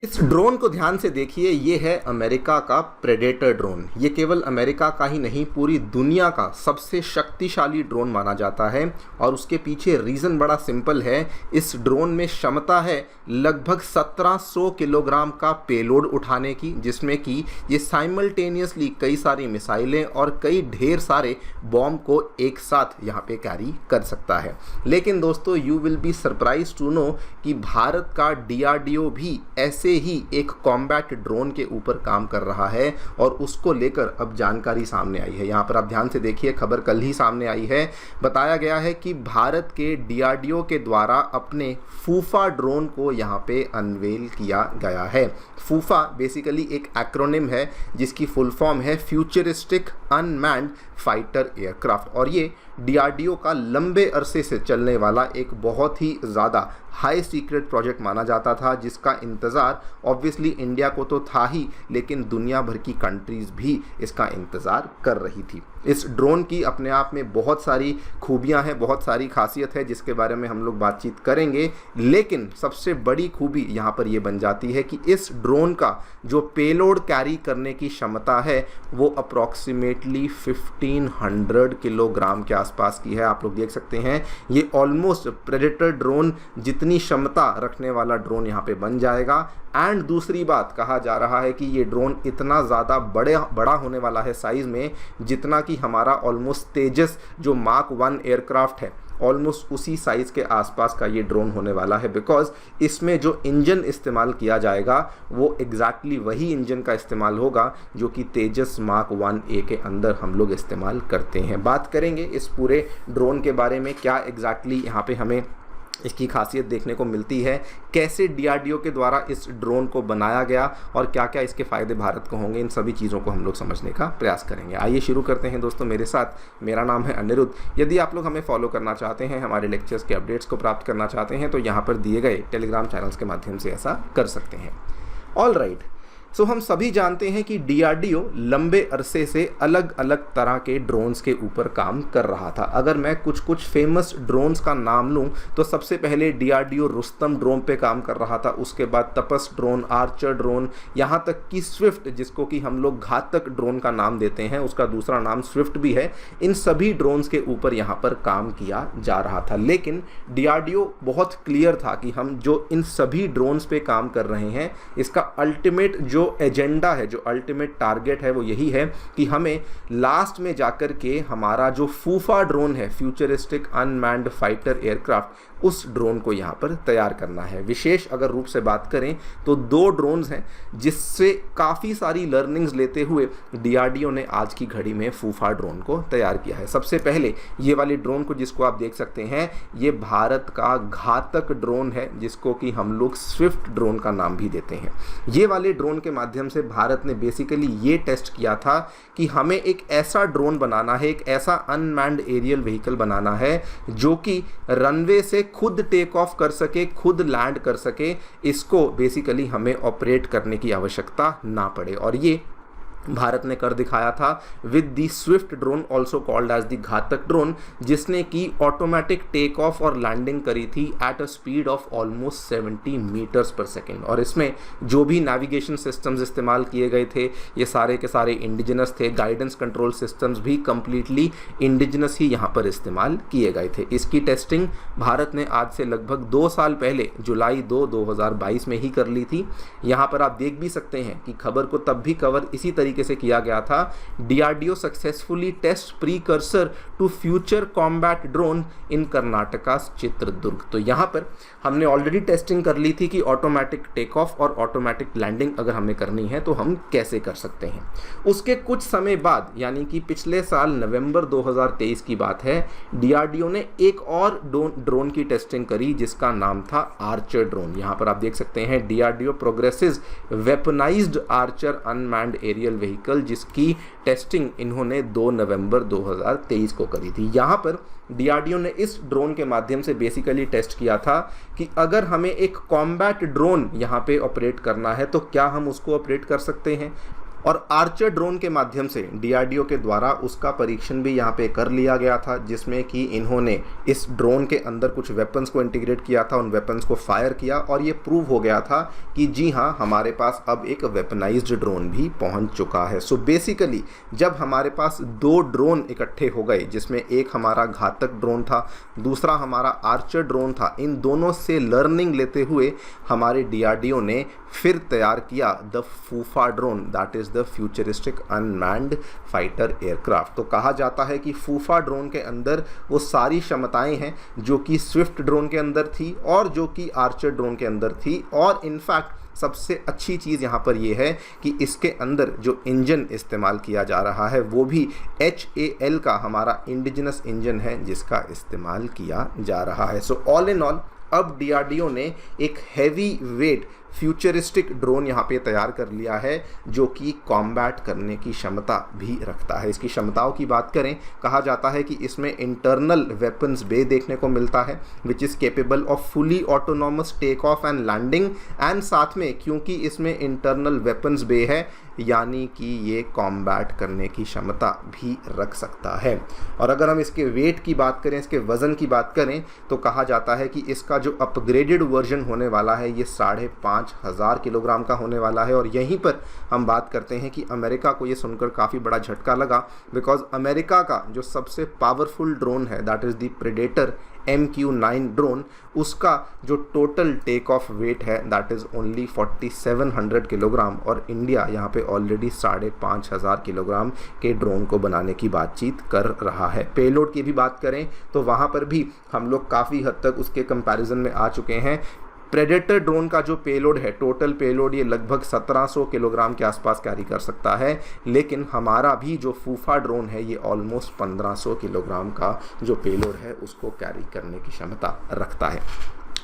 इस ड्रोन को ध्यान से देखिए। ये है अमेरिका का प्रेडेटर ड्रोन। ये केवल अमेरिका का ही नहीं, पूरी दुनिया का सबसे शक्तिशाली ड्रोन माना जाता है। और उसके पीछे रीज़न बड़ा सिंपल है। इस ड्रोन में क्षमता है लगभग 1700 किलोग्राम का पेलोड उठाने की, जिसमें कि ये साइमल्टेनियसली कई सारी मिसाइलें और कई ढेर सारे बॉम्ब को एक साथ यहाँ पे कैरी कर सकता है। लेकिन दोस्तों, you will be surprise to know कि भारत का DRDO भी ऐसे ही एक कॉम्बैट ड्रोन के ऊपर काम कर रहा है और उसको लेकर अब जानकारी सामने आई है। यहाँ पर आप ध्यान से देखिए, खबर कल ही सामने आई है। बताया गया है कि भारत के DRDO के द्वारा अपने फूफा ड्रोन को यहाँ पे अनवेल किया गया है। फूफा बेसिकली एक एक्रोनिम है जिसकी फुल फॉर्म है फ्यूचरिस्टिक अनमैन्ड फाइटर एयरक्राफ्ट। और ये DRDO का लंबे अरसे से चलने वाला एक बहुत ही ज़्यादा हाई सीक्रेट प्रोजेक्ट माना जाता था, जिसका इंतज़ार ऑब्वियसली इंडिया को तो था ही, लेकिन दुनिया भर की कंट्रीज़ भी इसका इंतज़ार कर रही थी। इस ड्रोन की अपने आप में बहुत सारी खूबियां हैं, बहुत सारी खासियत है, जिसके बारे में हम लोग बातचीत करेंगे। लेकिन सबसे बड़ी खूबी यहाँ पर ये बन जाती है कि इस ड्रोन का जो पेलोड कैरी करने की क्षमता है वो अप्रॉक्सीमेटली 1500 किलोग्राम के आसपास की है। आप लोग देख सकते हैं, ये ऑलमोस्ट प्रेडेटर ड्रोन जितनी क्षमता रखने वाला ड्रोन यहाँ पे बन जाएगा। एंड दूसरी बात, कहा जा रहा है कि ये ड्रोन इतना ज़्यादा बड़ा होने वाला है साइज़ में, जितना कि हमारा ऑलमोस्ट तेजस जो मार्क 1 एयरक्राफ्ट है, ऑलमोस्ट उसी साइज़ के आसपास का ये ड्रोन होने वाला है। बिकॉज इसमें जो इंजन इस्तेमाल किया जाएगा वो एग्जैक्टली वही इंजन का इस्तेमाल होगा जो कि तेजस मार्क 1A के अंदर हम लोग इस्तेमाल करते हैं। बात करेंगे इस पूरे ड्रोन के बारे में, क्या एग्जैक्टली यहाँ पे हमें इसकी खासियत देखने को मिलती है, कैसे DRDO के द्वारा इस ड्रोन को बनाया गया और क्या क्या इसके फ़ायदे भारत को होंगे, इन सभी चीज़ों को हम लोग समझने का प्रयास करेंगे। आइए शुरू करते हैं दोस्तों मेरे साथ। मेरा नाम है अनिरुद्ध। यदि आप लोग हमें फॉलो करना चाहते हैं, हमारे लेक्चर्स के अपडेट्स को प्राप्त करना चाहते हैं, तो यहाँ पर दिए गए टेलीग्राम चैनल्स के माध्यम से ऐसा कर सकते हैं। ऑल राइट, सो हम सभी जानते हैं कि DRDO लंबे अरसे से अलग अलग तरह के ड्रोन्स के ऊपर काम कर रहा था। अगर मैं कुछ फेमस ड्रोन्स का नाम लूं तो सबसे पहले DRDO रुस्तम ड्रोन पे काम कर रहा था, उसके बाद तपस ड्रोन, आर्चर ड्रोन, यहाँ तक कि स्विफ्ट, जिसको कि हम लोग घातक ड्रोन का नाम देते हैं, उसका दूसरा नाम स्विफ्ट भी है। इन सभी ड्रोन्स के ऊपर यहाँ पर काम किया जा रहा था। लेकिन DRDO बहुत क्लियर था कि हम जो इन सभी ड्रोन्स पे काम कर रहे हैं, इसका अल्टीमेट जो एजेंडा है, जो अल्टीमेट टारगेट है, वो यही है कि हमें लास्ट में जाकर के हमारा जो फूफा ड्रोन है, फ्यूचरिस्टिक अनमैन्ड फाइटर एयरक्राफ्ट, उस ड्रोन को यहाँ पर तैयार करना है। विशेष अगर रूप से बात करें तो 2 ड्रोन्स हैं जिससे काफ़ी सारी लर्निंग्स लेते हुए DRDO ने आज की घड़ी में फूफा ड्रोन को तैयार किया है। सबसे पहले ये वाली ड्रोन को, जिसको आप देख सकते हैं, ये भारत का घातक ड्रोन है, जिसको कि हम लोग स्विफ्ट ड्रोन का नाम भी देते हैं। ये वाले ड्रोन के माध्यम से भारत ने बेसिकली ये टेस्ट किया था कि हमें एक ऐसा ड्रोन बनाना है, एक ऐसा अनमैन्ड एरियल व्हीकल बनाना है जो कि रनवे से खुद टेक ऑफ कर सके, खुद लैंड कर सके, इसको बेसिकली हमें ऑपरेट करने की आवश्यकता ना पड़े। और ये भारत ने कर दिखाया था with the swift drone, also called as the Ghatak drone, जिसने की ऑटोमेटिक टेक ऑफ और लैंडिंग करी थी at a speed of almost 70 meters per second. और इसमें जो भी नेविगेशन सिस्टम्स इस्तेमाल किए गए थे, ये सारे के सारे इंडिजिनस थे। गाइडेंस कंट्रोल सिस्टम्स भी कंप्लीटली इंडिजिनस ही यहाँ पर इस्तेमाल किए गए थे। इसकी टेस्टिंग भारत ने आज से लगभग 2 साल पहले जुलाई 2, 2022 में ही कर ली थी। यहाँ पर आप देख भी सकते हैं कि खबर को तब भी कवर इसी तरीके से किया गया था। DRDO successfully test precursor to future combat drone in Karnataka Chitradurga. तो यहां पर हमने ऑलरेडी टेस्टिंग कर ली थी कि ऑटोमेटिक टेक ऑफ और ऑटोमेटिक लैंडिंग अगर हमें करनी है तो हम कैसे कर सकते हैं। उसके कुछ समय बाद, यानी कि पिछले साल नवंबर 2023 की बात है, DRDO ने एक और ड्रोन की टेस्टिंग करी जिसका नाम था आर्चर ड्रोन। यहां पर आप देख सकते हैं DRDO progressive weaponized archer unmanned aerial vehicle, जिसकी टेस्टिंग इन्होंने 2 नवंबर 2023 को करी थी। यहाँ पर DRDO ने इस ड्रोन के माध्यम से बेसिकली टेस्ट किया था कि अगर हमें एक कॉम्बैट ड्रोन यहाँ पे ऑपरेट करना है तो क्या हम उसको ऑपरेट कर सकते हैं। और आर्चर ड्रोन के माध्यम से डीआरडीओ के द्वारा उसका परीक्षण भी यहाँ पे कर लिया गया था, जिसमें कि इन्होंने इस ड्रोन के अंदर कुछ वेपन्स को इंटीग्रेट किया था, उन वेपन्स को फायर किया और ये प्रूव हो गया था कि जी हाँ, हमारे पास अब एक वेपनाइज्ड ड्रोन भी पहुँच चुका है। सो बेसिकली जब हमारे पास दो ड्रोन इकट्ठे हो गए, जिसमें एक हमारा घातक ड्रोन था, दूसरा हमारा आर्चर ड्रोन था, इन दोनों से लर्निंग लेते हुए हमारे डीआरडीओ ने फिर तैयार किया द फूफा drone, that is the futuristic unmanned fighter aircraft. तो कहा जाता है कि फूफा ड्रोन के अंदर वो सारी क्षमताएं हैं जो कि स्विफ्ट ड्रोन के अंदर थी और जो कि आर्चर ड्रोन के अंदर थी। और इनफैक्ट सबसे अच्छी चीज़ यहाँ पर यह है कि इसके अंदर जो इंजन इस्तेमाल किया जा रहा है वो भी HAL का हमारा इंडिजिनस इंजन है जिसका इस्तेमाल किया जा रहा है। सो ऑल इन ऑल अब डीआरडीओ ने एक हैवी वेट फ्यूचरिस्टिक ड्रोन यहाँ पे तैयार कर लिया है जो कि कॉम्बैट करने की क्षमता भी रखता है। इसकी क्षमताओं की बात करें, कहा जाता है कि इसमें इंटरनल वेपन्स बे देखने को मिलता है which is capable of fully autonomous take off and landing, and साथ में क्योंकि इसमें इंटरनल वेपन्स बे है यानी कि ये कॉम्बैट करने की क्षमता भी रख सकता है। और अगर हम इसके वेट की बात करें, इसके वज़न की बात करें, तो कहा जाता है कि इसका जो अपग्रेडेड वर्जन होने वाला है ये 5,500 किलोग्राम का होने वाला है। और यहीं पर हम बात करते हैं कि अमेरिका को ये सुनकर काफ़ी बड़ा झटका लगा, बिकॉज अमेरिका का जो सबसे पावरफुल ड्रोन है that is the predator MQ-9 drone, उसका जो टोटल टेक ऑफ वेट है दैट इज़ ओनली 4700 किलोग्राम, और इंडिया यहाँ पे ऑलरेडी 5,500 किलोग्राम के ड्रोन को बनाने की बातचीत कर रहा है। पेलोड की भी बात करें तो वहाँ पर भी हम लोग काफ़ी हद तक उसके कंपैरिजन में आ चुके हैं। प्रेडेटर ड्रोन का जो पेलोड है, टोटल पेलोड, ये लगभग 1700 किलोग्राम के आसपास कैरी कर सकता है, लेकिन हमारा भी जो फूफा ड्रोन है ये ऑलमोस्ट 1500 किलोग्राम का जो पेलोड है उसको कैरी करने की क्षमता रखता है।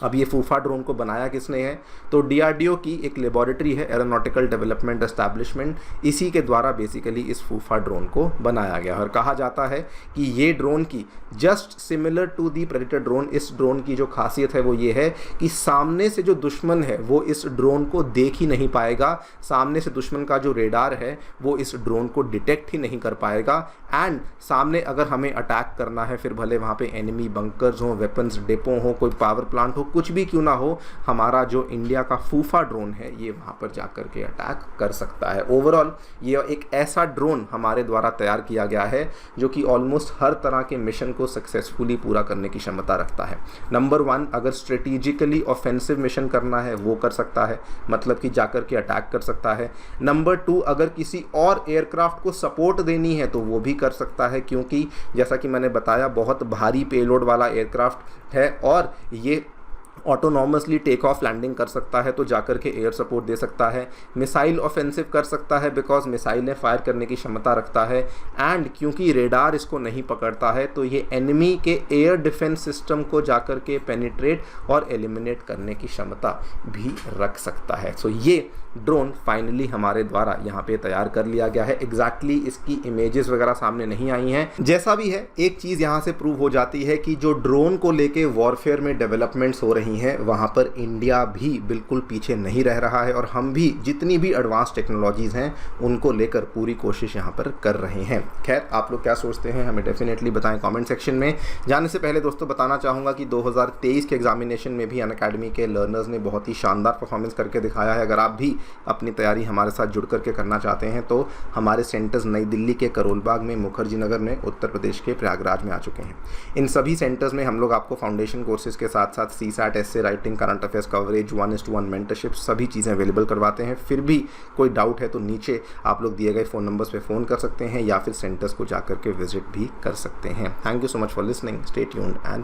अब ये फूफा ड्रोन को बनाया किसने है, तो डीआरडीओ की एक लेबॉरेटरी है, एरोनॉटिकल डेवलपमेंट एस्टैब्लिशमेंट, इसी के द्वारा बेसिकली इस फूफा ड्रोन को बनाया गया। और कहा जाता है कि ये ड्रोन की just similar to the predator drone, इस ड्रोन की जो खासियत है वो ये है कि सामने से जो दुश्मन है वो इस ड्रोन को देख ही नहीं पाएगा, सामने से दुश्मन का जो रेडार है वो इस ड्रोन को डिटेक्ट ही नहीं कर पाएगा, एंड सामने अगर हमें अटैक करना है, फिर भले वहाँ पे एनिमी बंकर्स हों, वेपन्स डिपो हो, कोई पावर प्लांट हो, कुछ भी क्यों ना हो, हमारा जो इंडिया का फूफा ड्रोन है ये वहाँ पर जाकर के अटैक कर सकता है। ओवरऑल ये एक ऐसा ड्रोन हमारे द्वारा तैयार किया गया है जो कि ऑलमोस्ट हर तरह के मिशन को सक्सेसफुली पूरा करने की क्षमता रखता है। नंबर 1, अगर स्ट्रेटेजिकली ऑफेंसिव मिशन करना है वो कर सकता है, मतलब कि जाकर के अटैक कर सकता है। नंबर 2, अगर किसी और एयरक्राफ्ट को सपोर्ट देनी है तो वो भी कर सकता है, क्योंकि जैसा कि मैंने बताया बहुत भारी पेलोड वाला एयरक्राफ्ट है और ये ऑटोनॉमसली टेक ऑफ लैंडिंग कर सकता है, तो जाकर के एयर सपोर्ट दे सकता है। मिसाइल ऑफेंसिव कर सकता है बिकॉज मिसाइलें फायर करने की क्षमता रखता है, एंड क्योंकि रेडार इसको नहीं पकड़ता है तो ये एनिमी के एयर डिफेंस सिस्टम को जाकर के पेनिट्रेट और एलिमिनेट करने की क्षमता भी रख सकता है। सो ये ड्रोन फाइनली हमारे द्वारा यहाँ पे तैयार कर लिया गया है। एग्जैक्टली इसकी इमेजेस वगैरह सामने नहीं आई हैं। जैसा भी है, एक चीज़ यहाँ से प्रूव हो जाती है कि जो ड्रोन को लेके वॉरफेयर में डेवलपमेंट्स हो रही हैं वहाँ पर इंडिया भी बिल्कुल पीछे नहीं रह रहा है, और हम भी जितनी भी एडवांस टेक्नोलॉजीज़ हैं उनको लेकर पूरी कोशिश यहाँ पर कर रहे हैं। खैर, आप लोग क्या सोचते हैं हमें डेफिनेटली बताएं कमेंट सेक्शन में। जाने से पहले दोस्तों बताना चाहूँगा कि 2023 के एग्जामिनेशन में भी अनअकैडमी के लर्नर्स ने बहुत ही शानदार परफॉर्मेंस करके दिखाया है। अगर आप भी अपनी तैयारी हमारे साथ जुड़ करके करना चाहते हैं तो हमारे सेंटर्स नई दिल्ली के करोल बाग में, मुखर्जी नगर में, उत्तर प्रदेश के प्रयागराज में आ चुके हैं। इन सभी सेंटर्स में हम लोग आपको फाउंडेशन कोर्सेज के साथ साथ CSAT, essay writing, current affairs coverage, 1:1 mentorship, सभी चीज़ें अवेलेबल करवाते हैं। फिर भी कोई डाउट है तो नीचे आप लोग दिए गए फ़ोन नंबर्स पे फ़ोन कर सकते हैं या फिर सेंटर्स को जाकर के विजिट भी कर सकते हैं। Thank you so much for listening, stay tuned and